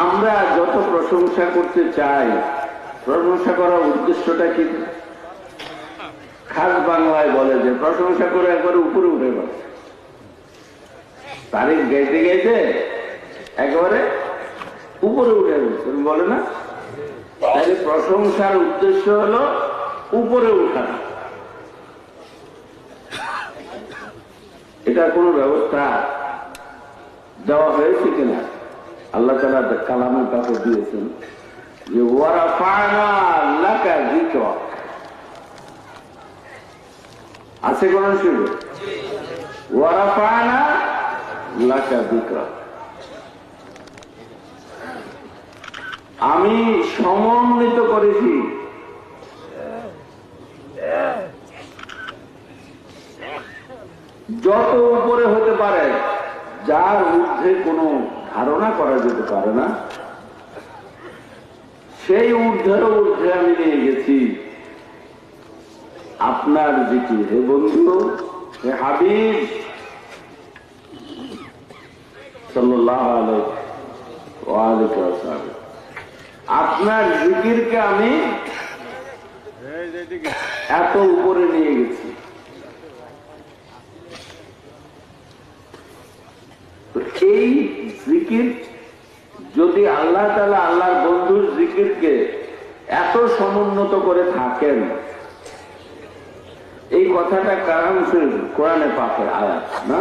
আমরা যত প্রশংসা করতে চাই, প্রশংসা করার উদ্দেশ্যটা কি? খাস বাংলায় বলে যে প্রশংসা করে একবারে উপরে উঠে গেছে, তারিখ গাইতে গাইতে একেবারে উপরে উঠে গেছে, বলে না? তাহলে প্রশংসার উদ্দেশ্য হলো উপরে উঠা। এটা কোন ব্যবস্থা দেওয়া হয়েছে কিনা? আল্লাহ তাআলা কালামের কাছে দিয়েছেন যে ওয়ারাফা'না লাকা যিকরাক। আছে কোন সুযোগ? ওয়ারাফা'না লাকা যিকরাক, আমি সমন্বিত করেছি যত উপরে হতে পারে, যার ঊর্ধ্বে কোনো ধারণা করা যেতে পারে না, সেই ঊর্ধ্বেরও ঊর্ধ্বে আমি নিয়ে গেছি আপনার জিকির। হে বন্ধু, হে হাবিব সাল্লাল্লাহু আলাইহি ওয়াসাল্লাম, আপনার জিকিরকে আমি এত উপরে নিয়ে গেছি। এই জিকির যদি আল্লাহ তাআলা আল্লাহর বন্ধুর জিকিরকে এত সমুন্নত করে থাকেন, এই কথাটা কারণ কোরআনে পাকের আয়াত না?